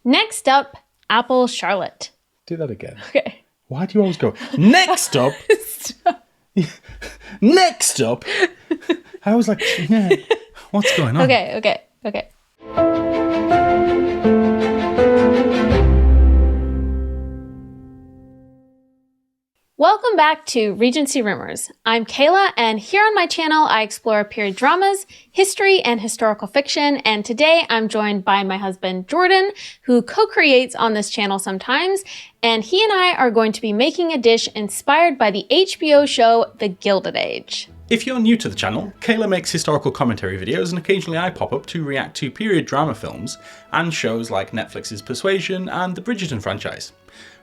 Next up, apple charlotte. Do that again. Okay. Why do you always go, next up? Next up? I was like, yeah, what's going on? Okay. Welcome back to Regency Rumors. I'm Kayla, and here on my channel, I explore period dramas, history, and historical fiction. And today I'm joined by my husband, Jordan, who co-creates on this channel sometimes. And he and I are going to be making a dish inspired by the HBO show, The Gilded Age. If you're new to the channel, Kayla makes historical commentary videos, and occasionally I pop up to react to period drama films and shows like Netflix's Persuasion and the Bridgerton franchise.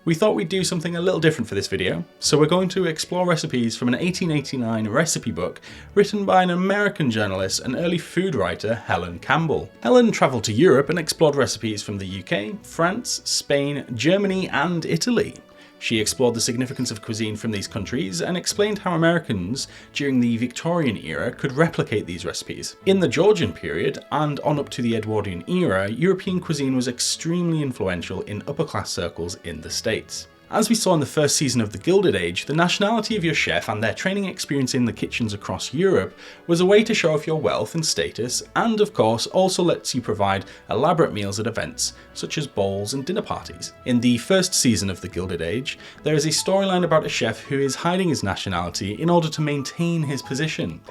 We thought we'd do something a little different for this video, so we're going to explore recipes from an 1889 recipe book written by an American journalist and early food writer, Helen Campbell. Helen travelled to Europe and explored recipes from the UK, France, Spain, Germany and Italy. She explored the significance of cuisine from these countries and explained how Americans during the Victorian era could replicate these recipes. In the Georgian period and on up to the Edwardian era, European cuisine was extremely influential in upper-class circles in the States. As we saw in the first season of The Gilded Age, the nationality of your chef and their training experience in the kitchens across Europe was a way to show off your wealth and status, and of course also lets you provide elaborate meals at events, such as balls and dinner parties. In the first season of The Gilded Age, there is a storyline about a chef who is hiding his nationality in order to maintain his position,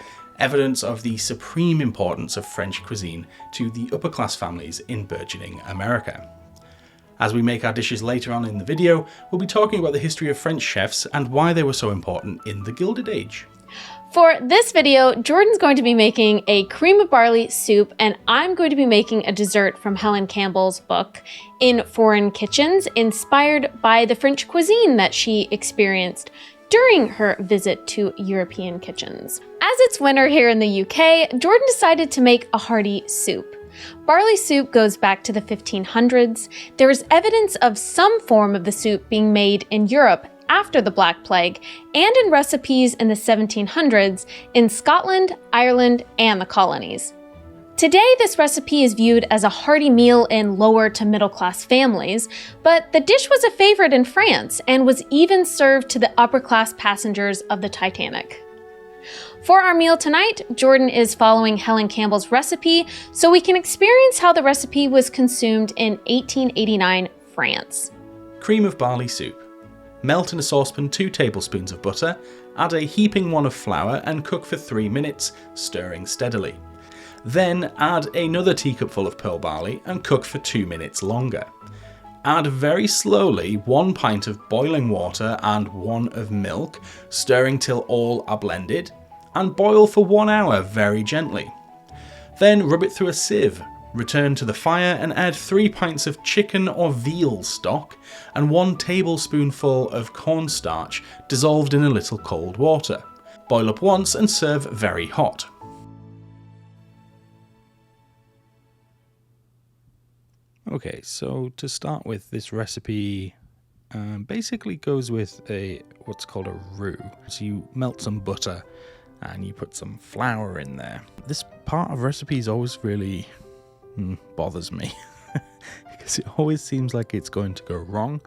evidence of the supreme importance of French cuisine to the upper-class families in burgeoning America. As we make our dishes later on in the video, we'll be talking about the history of French chefs and why they were so important in the Gilded Age. For this video, Jordan's going to be making a cream of barley soup, and I'm going to be making a dessert from Helen Campbell's book, In Foreign Kitchens, inspired by the French cuisine that she experienced during her visit to European kitchens. As it's winter here in the UK, Jordan decided to make a hearty soup. Barley soup goes back to the 1500s. There is evidence of some form of the soup being made in Europe after the Black Plague, and in recipes in the 1700s in Scotland, Ireland, and the colonies. Today, this recipe is viewed as a hearty meal in lower to middle class families, but the dish was a favorite in France and was even served to the upper class passengers of the Titanic. For our meal tonight, Jordan is following Helen Campbell's recipe so we can experience how the recipe was consumed in 1889 France. Cream of barley soup. Melt in a saucepan 2 tablespoons of butter, add a heaping one of flour and cook for 3 minutes, stirring steadily. Then add another teacupful of pearl barley and cook for 2 minutes longer. Add very slowly 1 pint of boiling water and 1 of milk, stirring till all are blended, and boil for 1 hour very gently. Then rub it through a sieve, return to the fire and add 3 pints of chicken or veal stock and 1 tablespoonful of cornstarch dissolved in a little cold water. Boil up once and serve very hot. Okay, so to start with, this recipe basically goes with what's called a roux. So you melt some butter and you put some flour in there. This part of recipes always really bothers me because it always seems like it's going to go wrong.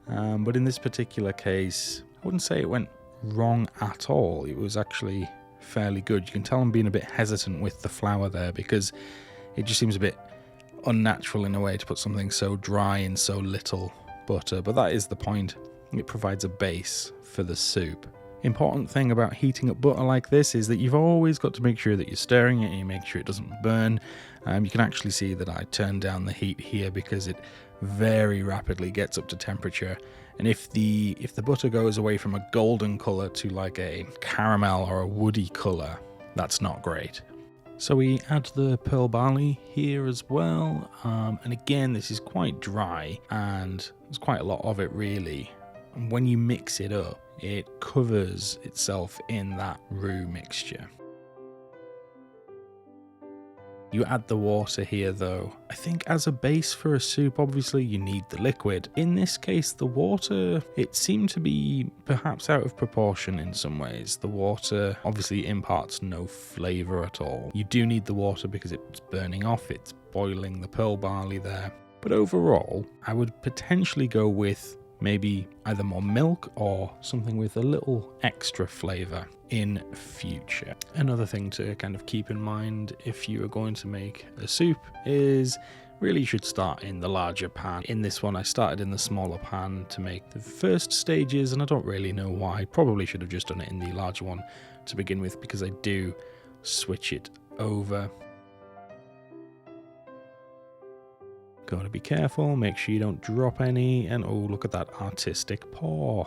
But in this particular case, I wouldn't say it went wrong at all. It was actually fairly good. You can tell I'm being a bit hesitant with the flour there because it just seems a bit unnatural in a way to put something so dry in so little butter, but that is the point. It provides a base for the soup. Important thing about heating up butter like this is that you've always got to make sure that you're stirring it and you make sure it doesn't burn. You can actually see that I turned down the heat here because it very rapidly gets up to temperature, and if the butter goes away from a golden colour to like a caramel or a woody colour, that's not great. So we add the pearl barley here as well, and again this is quite dry and there's quite a lot of it really. And when you mix it up, it covers itself in that roux mixture. You add the water here though. I think as a base for a soup, obviously you need the liquid. In this case, the water, it seemed to be perhaps out of proportion in some ways. The water obviously imparts no flavour at all. You do need the water because it's burning off, it's boiling the pearl barley there. But overall, I would potentially go with maybe either more milk or something with a little extra flavour in future. Another thing to kind of keep in mind if you are going to make a soup is really you should start in the larger pan. In this one I started in the smaller pan to make the first stages, and I don't really know why. Probably should have just done it in the larger one to begin with, because I do switch it over. Got to be careful, make sure you don't drop any, and oh, look at that artistic pour.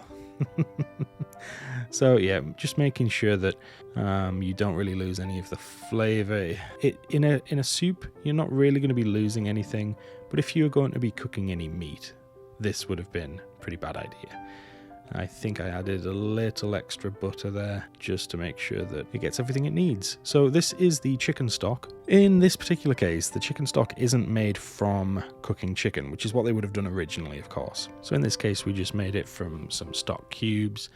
So yeah, just making sure that you don't really lose any of the flavour. In a soup, you're not really going to be losing anything, but if you're going to be cooking any meat, this would have been a pretty bad idea. I think I added a little extra butter there just to make sure that it gets everything it needs. So this is the chicken stock. In this particular case, the chicken stock isn't made from cooking chicken, which is what they would have done originally, of course. So in this case, we just made it from some stock cubes,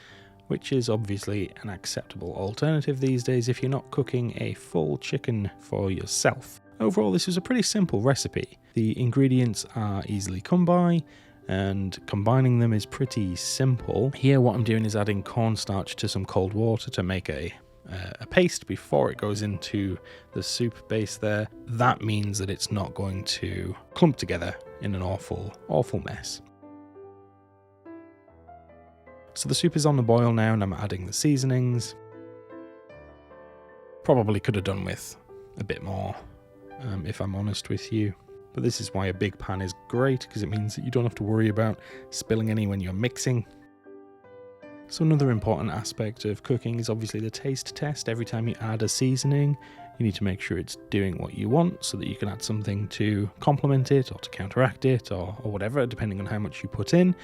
which is obviously an acceptable alternative these days if you're not cooking a full chicken for yourself. Overall, this is a pretty simple recipe. The ingredients are easily come by, and combining them is pretty simple. Here what I'm doing is adding cornstarch to some cold water to make a paste before it goes into the soup base there. That means that it's not going to clump together in an awful mess. So the soup is on the boil now, and I'm adding the seasonings. Probably could have done with a bit more, if I'm honest with you. But this is why a big pan is great, because it means that you don't have to worry about spilling any when you're mixing. So another important aspect of cooking is obviously the taste test. Every time you add a seasoning, you need to make sure it's doing what you want so that you can add something to complement it or to counteract it or whatever, depending on how much you put in.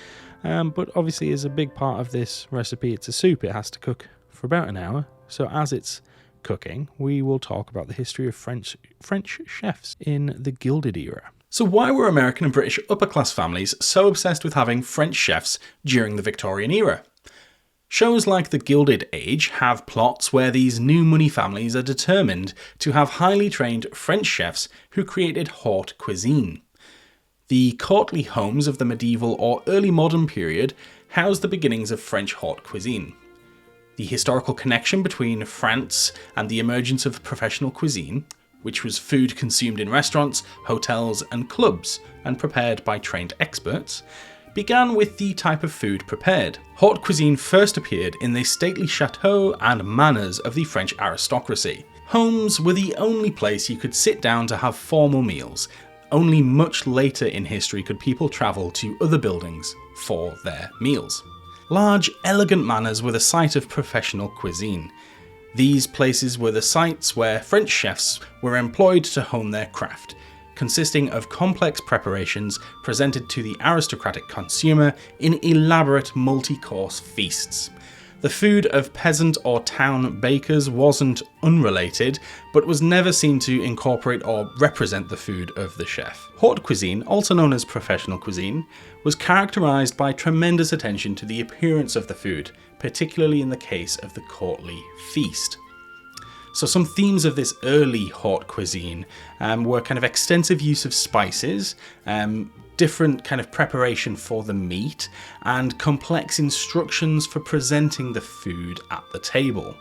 But obviously, as a big part of this recipe, it's a soup. It has to cook for about an hour. So as it's cooking, we will talk about the history of French chefs in the Gilded era. So why were American and British upper-class families so obsessed with having French chefs during the Victorian era? Shows like The Gilded Age have plots where these new money families are determined to have highly trained French chefs who created haute cuisine. The courtly homes of the medieval or early modern period housed the beginnings of French haute cuisine. The historical connection between France and the emergence of professional cuisine, which was food consumed in restaurants, hotels and clubs and prepared by trained experts, began with the type of food prepared. Haute cuisine first appeared in the stately chateaux and manors of the French aristocracy. Homes were the only place you could sit down to have formal meals. Only much later in history could people travel to other buildings for their meals. Large, elegant manors were the site of professional cuisine. These places were the sites where French chefs were employed to hone their craft, consisting of complex preparations presented to the aristocratic consumer in elaborate multi-course feasts. The food of peasant or town bakers wasn't unrelated, but was never seen to incorporate or represent the food of the chef. Haute cuisine, also known as professional cuisine, was characterized by tremendous attention to the appearance of the food, particularly in the case of the courtly feast. So some themes of this early haute cuisine were kind of extensive use of spices, different kind of preparation for the meat, and complex instructions for presenting the food at the table.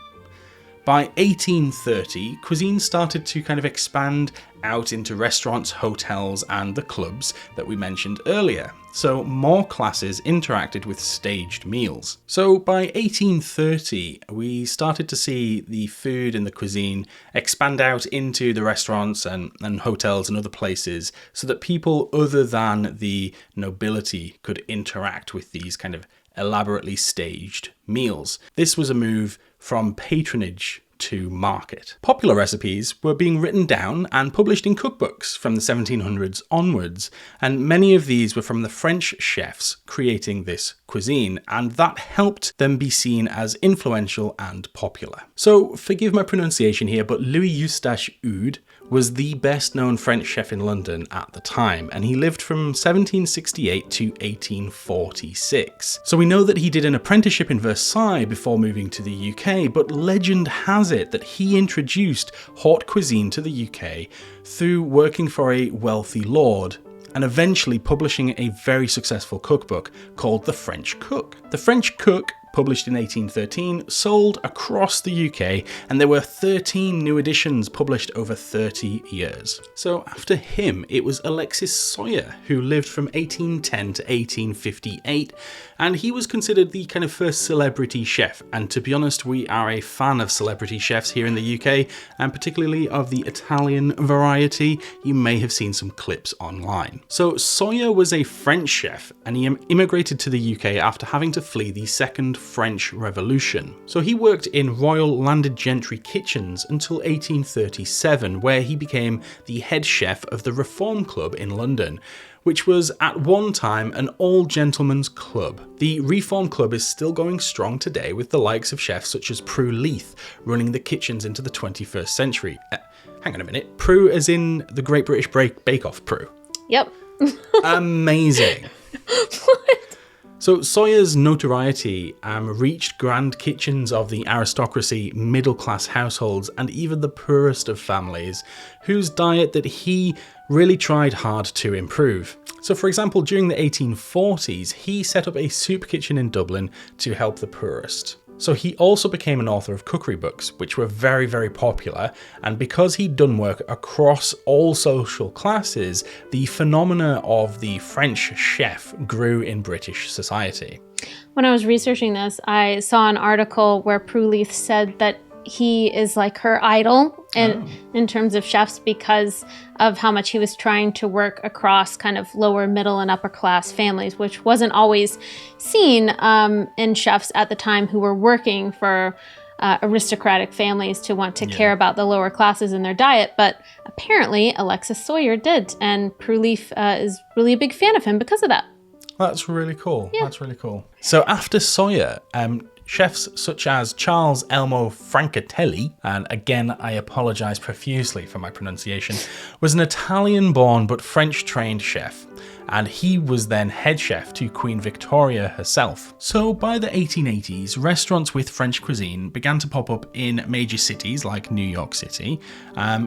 By 1830, cuisine started to kind of expand out into restaurants, hotels, and the clubs that we mentioned earlier. So more classes interacted with staged meals. So by 1830, we started to see the food and the cuisine expand out into the restaurants and hotels and other places so that people other than the nobility could interact with these kind of elaborately staged meals. This was a move from patronage to market. Popular recipes were being written down and published in cookbooks from the 1700s onwards, and many of these were from the French chefs creating this cuisine, and that helped them be seen as influential and popular. So forgive my pronunciation here, but Louis Eustache Ude was the best known French chef in London at the time, and he lived from 1768 to 1846. So we know that he did an apprenticeship in Versailles before moving to the UK, but legend has it that he introduced haute cuisine to the UK through working for a wealthy lord, and eventually publishing a very successful cookbook called The French Cook. The French Cook, published in 1813, sold across the UK, and there were 13 new editions published over 30 years. So after him, it was Alexis Soyer, who lived from 1810 to 1858, and he was considered the kind of first celebrity chef. And to be honest, we are a fan of celebrity chefs here in the UK, and particularly of the Italian variety. You may have seen some clips online. So Soyer was a French chef, and he immigrated to the UK after having to flee the Second French Revolution. So he worked in royal landed gentry kitchens until 1837, where he became the head chef of the Reform Club in London, which was at one time an all-gentlemen's club. The Reform Club is still going strong today, with the likes of chefs such as Prue Leith running the kitchens into the 21st century. Hang on a minute, Prue as in the Great British Bake Off Prue? Yep. Amazing. What? So Soyer's notoriety reached grand kitchens of the aristocracy, middle-class households, and even the poorest of families, whose diet that he really tried hard to improve. So for example, during the 1840s, he set up a soup kitchen in Dublin to help the poorest. So he also became an author of cookery books, which were very, very popular, and because he'd done work across all social classes, the phenomena of the French chef grew in British society. When I was researching this, I saw an article where Prue Leith said that he is like her idol in terms of chefs because of how much he was trying to work across kind of lower, middle, and upper class families, which wasn't always seen in chefs at the time who were working for aristocratic families to want to care about the lower classes in their diet. But apparently Alexis Soyer did, and Prue Leith is really a big fan of him because of that. That's really cool. Yeah. That's really cool. So after Soyer, chefs such as Charles Elmo Francatelli, and again I apologise profusely for my pronunciation, was an Italian-born but French-trained chef, and he was then head chef to Queen Victoria herself. So by the 1880s, restaurants with French cuisine began to pop up in major cities like New York City,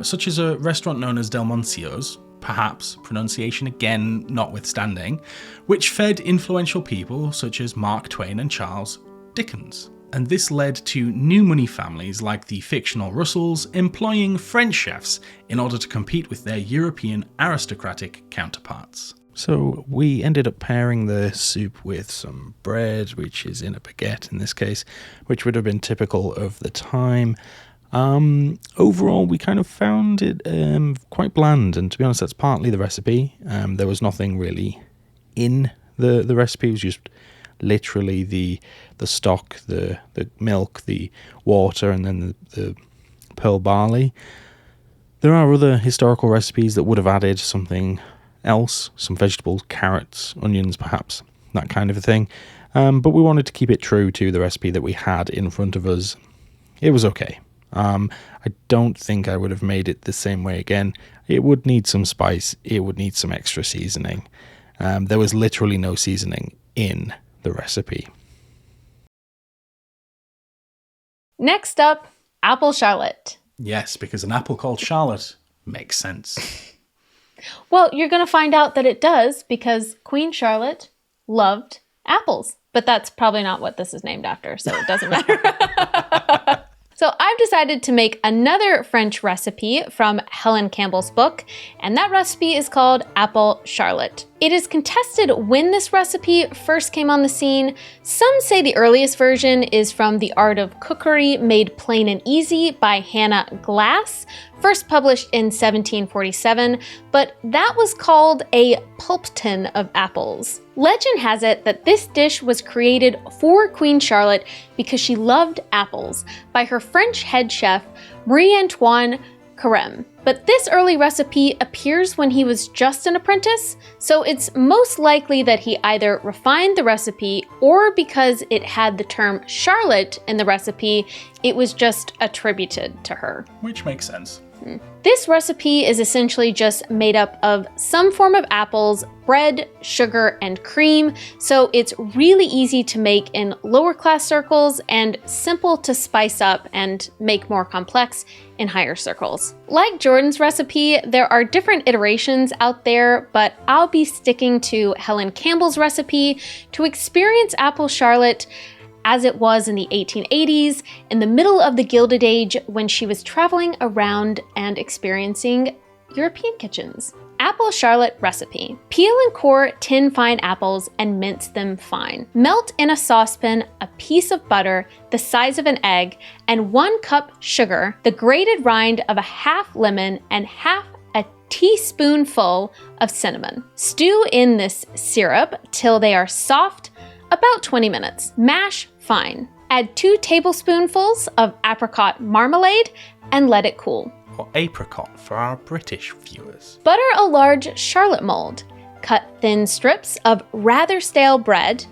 such as a restaurant known as Delmoncio's, perhaps pronunciation again notwithstanding, which fed influential people such as Mark Twain and Charles Dickens. And this led to new money families like the fictional Russells employing French chefs in order to compete with their European aristocratic counterparts. So we ended up pairing the soup with some bread, which is in a baguette in this case, which would have been typical of the time. Overall, we kind of found it quite bland, and to be honest, that's partly the recipe. There was nothing really in the recipe. It was just literally the stock, the milk, the water, and then the pearl barley. There are other historical recipes that would have added something else, some vegetables, carrots, onions perhaps, that kind of a thing. But we wanted to keep it true to the recipe that we had in front of us. It was okay. I don't think I would have made it the same way again. It would need some spice. It would need some extra seasoning. There was literally no seasoning in the recipe. Next up, apple charlotte. Yes, because an apple called Charlotte makes sense. Well, you're going to find out that it does because Queen Charlotte loved apples. But that's probably not what this is named after, so it doesn't matter. So I've decided to make another French recipe from Helen Campbell's book, and that recipe is called apple charlotte. It is contested when this recipe first came on the scene. Some say the earliest version is from The Art of Cookery Made Plain and Easy by Hannah Glass, first published in 1747, but that was called a pulpton of apples. Legend has it that this dish was created for Queen Charlotte because she loved apples by her French head chef, Marie-Antoine Carême. But this early recipe appears when he was just an apprentice, so it's most likely that he either refined the recipe or because it had the term Charlotte in the recipe, it was just attributed to her. Which makes sense. This recipe is essentially just made up of some form of apples, bread, sugar, and cream, so it's really easy to make in lower class circles and simple to spice up and make more complex in higher circles. Like Jordan's recipe, there are different iterations out there, but I'll be sticking to Helen Campbell's recipe to experience apple charlotte as it was in the 1880s, in the middle of the Gilded Age, when she was traveling around and experiencing European kitchens. Apple charlotte recipe. Peel and core 10 fine apples and mince them fine. Melt in a saucepan a piece of butter the size of an egg and 1 cup sugar, the grated rind of a half lemon, and half a teaspoonful of cinnamon. Stew in this syrup till they are soft, about 20 minutes. Mash fine. Add 2 tablespoonfuls of apricot marmalade and let it cool. Or apricot for our British viewers. Butter a large charlotte mold. Cut thin strips of rather stale bread.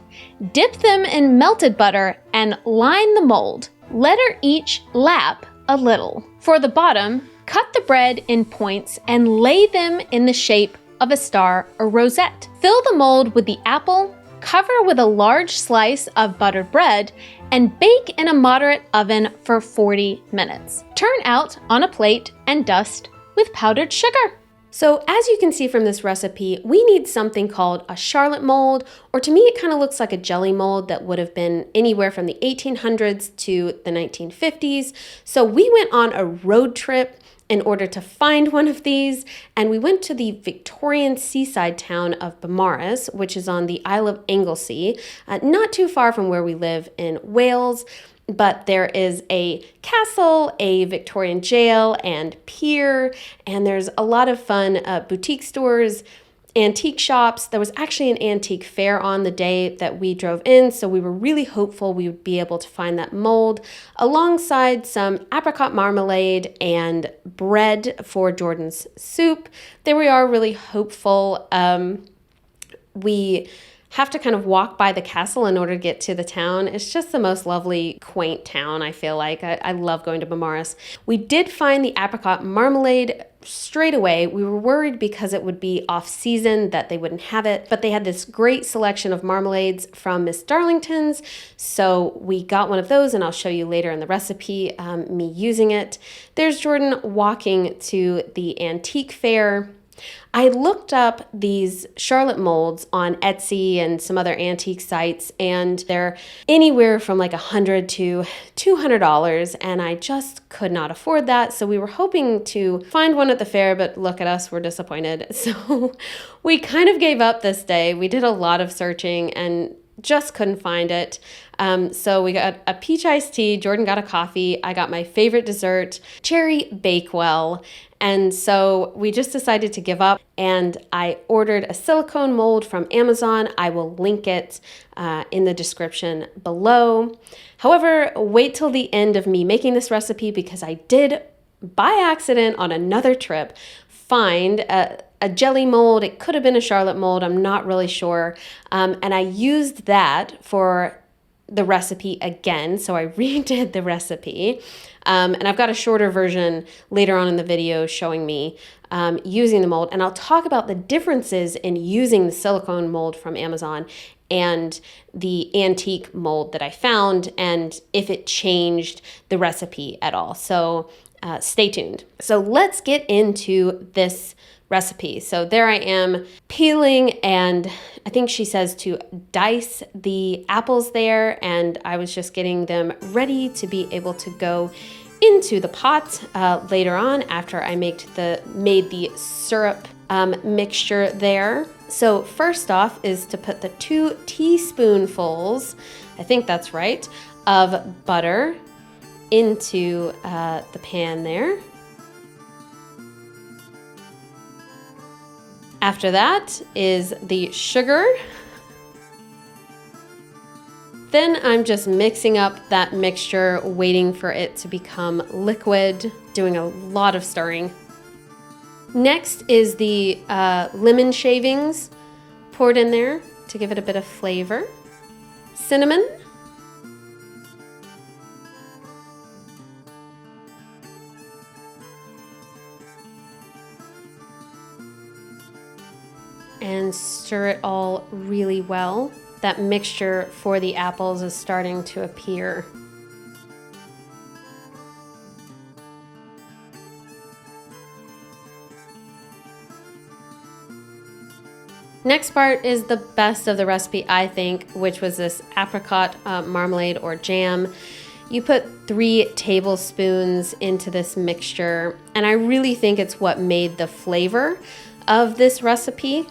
Dip them in melted butter and line the mold. Let her each lap a little. For the bottom, cut the bread in points and lay them in the shape of a star or rosette. Fill the mold with the apple, cover with a large slice of buttered bread, and bake in a moderate oven for 40 minutes. Turn out on a plate and dust with powdered sugar. So as you can see from this recipe, we need something called a charlotte mold, or to me it kind of looks like a jelly mold that would have been anywhere from the 1800s to the 1950s. So we went on a road trip in order to find one of these, and we went to the Victorian seaside town of Beaumaris, which is on the Isle of Anglesey, not too far from where we live in Wales. But there is a castle, a Victorian jail and pier, and there's a lot of fun boutique stores, antique shops. There was actually an antique fair on the day that we drove in, so we were really hopeful we would be able to find that mold alongside some apricot marmalade and bread for Jordan's soup. There we are, really hopeful. We have to kind of walk by the castle in order to get to the town. It's just the most lovely, quaint town, I feel like. I love going to Beaumaris. We did find the apricot marmalade straight away. We were worried because it would be off season that they wouldn't have it, but they had this great selection of marmalades from Miss Darlington's, so we got one of those, and I'll show you later in the recipe me using it. There's Jordan walking to the antique fair. I looked up these charlotte molds on Etsy and some other antique sites, and they're anywhere from like $100 to $200, and I just could not afford that. So we were hoping to find one at the fair, but look at us, we're disappointed. So we kind of gave up this day. We did a lot of searching and just couldn't find it. So we got a peach iced tea, Jordan got a coffee, I got my favorite dessert, cherry bakewell. And so we just decided to give up, and I ordered a silicone mold from Amazon. I will link it in the description below. However, wait till the end of me making this recipe, because I did, by accident on another trip, find a jelly mold. It could have been a charlotte mold, I'm not really sure. And I used that for the recipe again, so I redid the recipe. And I've got a shorter version later on in the video showing me using the mold. And I'll talk about the differences in using the silicone mold from Amazon and the antique mold that I found, and if it changed the recipe at all. So stay tuned. So let's get into this recipe. So there I am peeling, and I think she says to dice the apples there, and I was just getting them ready to be able to go into the pot later on after I made the syrup mixture there. So first off is to put the 2 teaspoonfuls, I think that's right, of butter into the pan there. After that is the sugar. Then I'm just mixing up that mixture, waiting for it to become liquid, doing a lot of stirring. Next is the lemon shavings poured in there to give it a bit of flavor. Cinnamon. stir it all really well. That mixture for the apples is starting to appear. Next part is the best of the recipe, I think, which was this apricot marmalade or jam. You put 3 tablespoons into this mixture, and I really think it's what made the flavor of this recipe.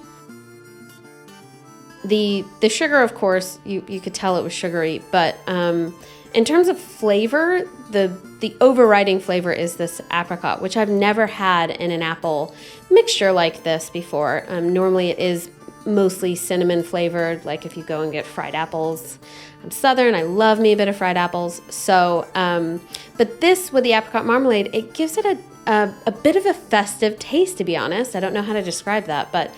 The sugar, of course, you could tell it was sugary, but in terms of flavor, the overriding flavor is this apricot, which I've never had in an apple mixture like this before. Normally it is mostly cinnamon flavored, like if you go and get fried apples. I'm Southern, I love me a bit of fried apples. So, but this with the apricot marmalade, it gives it a bit of a festive taste, to be honest. I don't know how to describe that, but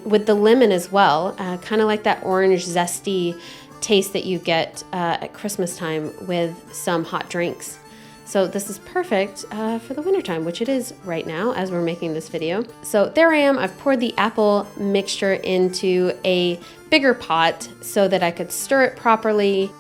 with the lemon as well, kind of like that orange zesty taste that you get at Christmas time with some hot drinks. So this is perfect for the wintertime, which it is right now as we're making this video. So there I am, I've poured the apple mixture into a bigger pot so that I could stir it properly.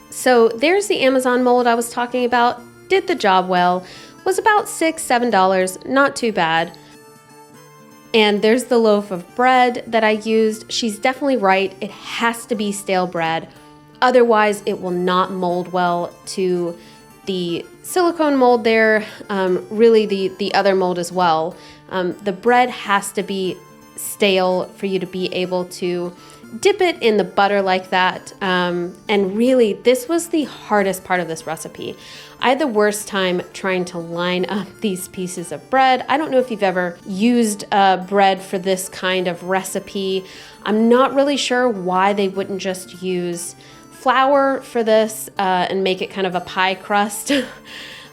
So there's the Amazon mold I was talking about. Did the job well, was about $6, $7, not too bad. And there's the loaf of bread that I used. She's definitely right. It has to be stale bread. Otherwise, it will not mold well to the silicone mold there, really the other mold as well. The bread has to be stale for you to be able to dip it in the butter like that. And really, this was the hardest part of this recipe. I had the worst time trying to line up these pieces of bread. I don't know if you've ever used bread for this kind of recipe. I'm not really sure why they wouldn't just use flour for this and make it kind of a pie crust.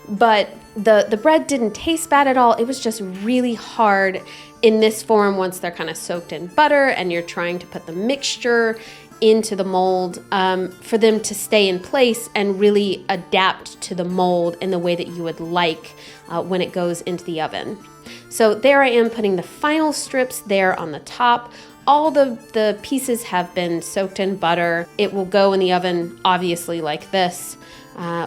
But the bread didn't taste bad at all. It was just really hard in this form once they're kind of soaked in butter and you're trying to put the mixture into the mold for them to stay in place and really adapt to the mold in the way that you would like when it goes into the oven. So there I am putting the final strips there on the top. All the pieces have been soaked in butter. It will go in the oven, obviously, like this,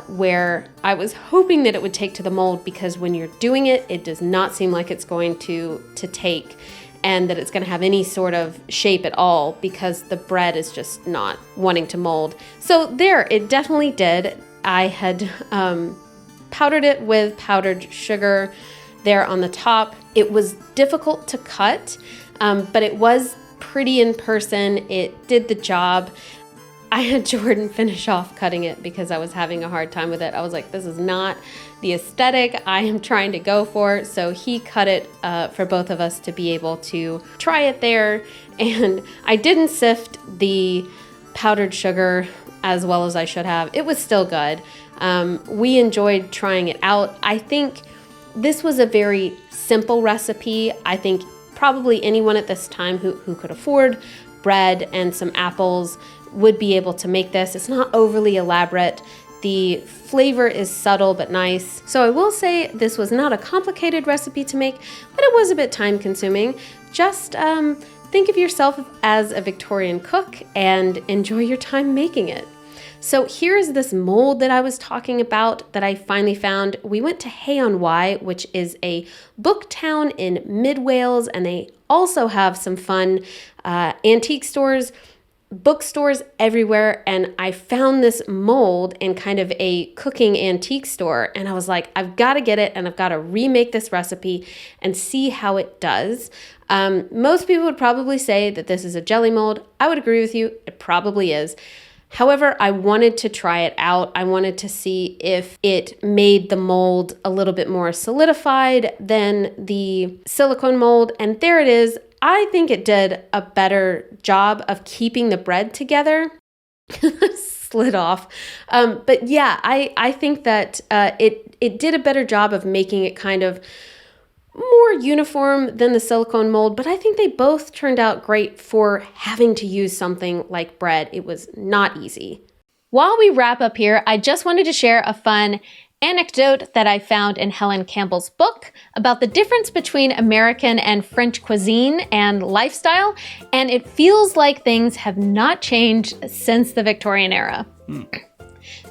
where I was hoping that it would take to the mold, because when you're doing it, it does not seem like it's going to take, and that it's going to have any sort of shape at all, because the bread is just not wanting to mold. So there, it definitely did. I had powdered it with powdered sugar there on the top. It was difficult to cut, but it was pretty in person. It did the job. I had Jordan finish off cutting it because I was having a hard time with it. I was like, this is not the aesthetic I am trying to go for. So he cut it for both of us to be able to try it there. And I didn't sift the powdered sugar as well as I should have. It was still good. We enjoyed trying it out. I think this was a very simple recipe. I think probably anyone at this time who could afford bread and some apples would be able to make this. It's not overly elaborate. The flavor is subtle but nice. So I will say this was not a complicated recipe to make, but it was a bit time consuming. Just think of yourself as a Victorian cook and enjoy your time making it. So here's this mold that I was talking about that I finally found. We went to Hay-on-Wye, which is a book town in mid-Wales, and they also have some fun antique stores, bookstores everywhere. And I found this mold in kind of a cooking antique store, and I was like, I've got to get it, and I've got to remake this recipe and see how it does. Most people would probably say that this is a jelly mold. I would agree with you. It probably is. However, I wanted to try it out. I wanted to see if it made the mold a little bit more solidified than the silicone mold. And there it is. I think it did a better job of keeping the bread together. Slid off. But yeah, I think that it did a better job of making it kind of more uniform than the silicone mold, but I think they both turned out great for having to use something like bread. It was not easy. While we wrap up here, I just wanted to share a fun anecdote that I found in Helen Campbell's book about the difference between American and French cuisine and lifestyle, and it feels like things have not changed since the Victorian era.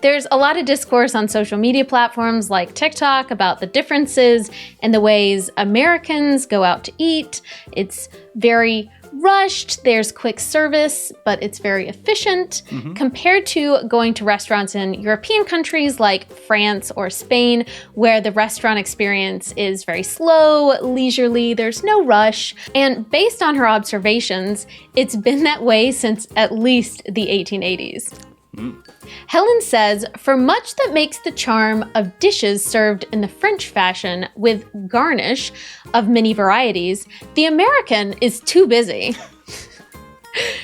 There's a lot of discourse on social media platforms like TikTok about the differences in the ways Americans go out to eat. It's very rushed, there's quick service, but it's very efficient compared to going to restaurants in European countries like France or Spain, where the restaurant experience is very slow, leisurely, there's no rush. And based on her observations, it's been that way since at least the 1880s. Helen says, for much that makes the charm of dishes served in the French fashion with garnish of many varieties, the American is too busy.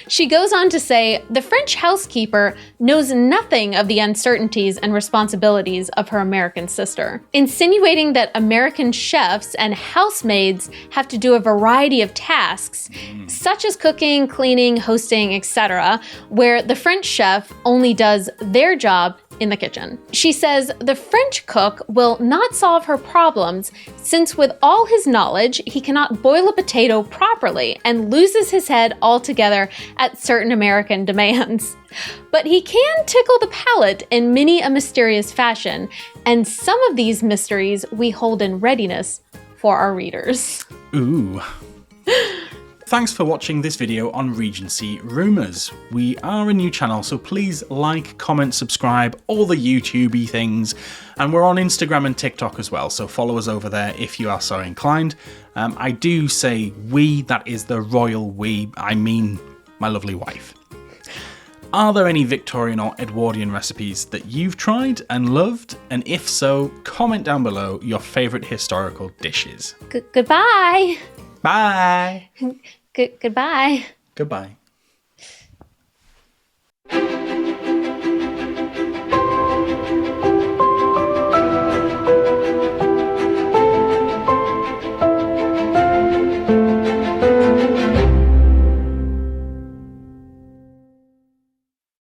She goes on to say, the French housekeeper knows nothing of the uncertainties and responsibilities of her American sister, insinuating that American chefs and housemaids have to do a variety of tasks, such as cooking, cleaning, hosting, etc., where the French chef only does their job in the kitchen. She says the French cook will not solve her problems since with all his knowledge, he cannot boil a potato properly and loses his head altogether at certain American demands. But he can tickle the palate in many a mysterious fashion, and some of these mysteries we hold in readiness for our readers. Ooh. Thanks for watching this video on Regency Rumours. We are a new channel, so please like, comment, subscribe, all the YouTube-y things. And we're on Instagram and TikTok as well, so follow us over there if you are so inclined. I do say we, that is the royal we, I mean my lovely wife. Are there any Victorian or Edwardian recipes that you've tried and loved? And if so, comment down below your favourite historical dishes. Goodbye. Bye. Goodbye. Goodbye.